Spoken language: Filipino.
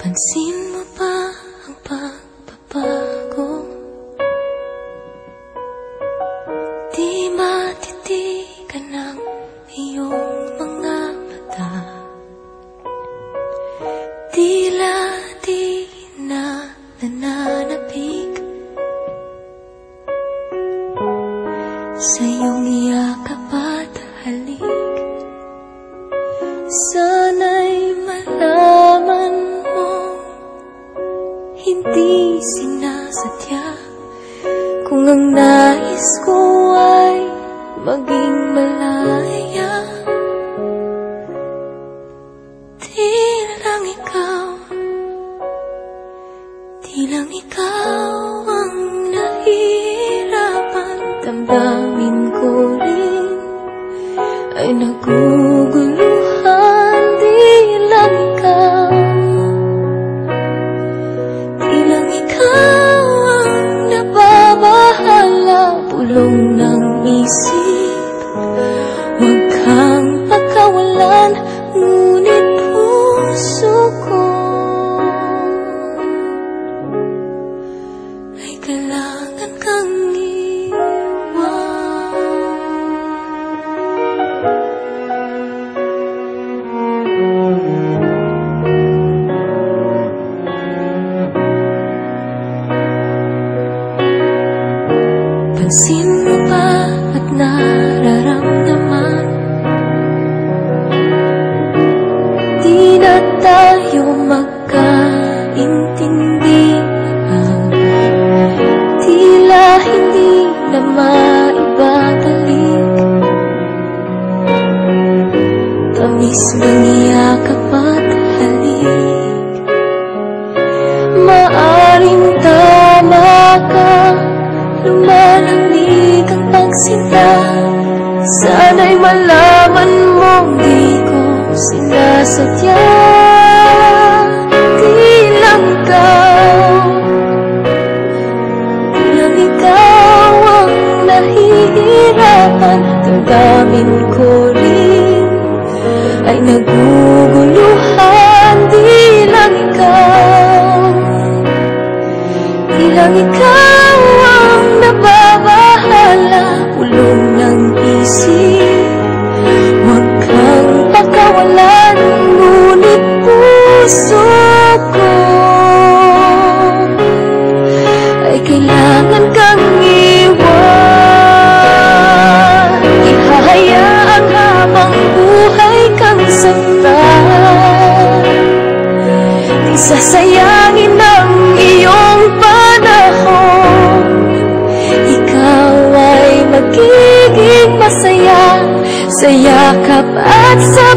Pansin mo ba ang pagbabago? Di matitigan ng iyong mga mata. Tila di na nananapig sa iyong yakap at halik. Sana'y malaman mo, hindi sinasadya. Kung ang nais ko ay maging malaya, di lang ikaw ang nahihirapan. Damdamin ko rin ay naguguluhan. Di lang ikaw ang nababahala. Pulong ng isip, huwag kang pagkawalan. Ngunit puso ko ay kailangan kang iwan. Pansin mo ba at nararamdaman? Di na tayo magkaintindihan. Tila hindi na maibabalik tamis ng yakap at halik. Maaring tama ka, lumalamig ang pagsinta. Sana'y malaman mong di ko sinasadya. Di lang ikaw ang nahihirapan. Damdamin ko rin ay naguguluhan. Di lang ikaw ang nababahala. Pulong ng isip, huwag kang pakawalan. Ngunit puso ko ay kailangan kang iwan. Ihahayaan habang buhay kang saktan. Di sasayangin ang iyong panahon. Ikaw ay magiging masaya sa yakap at sa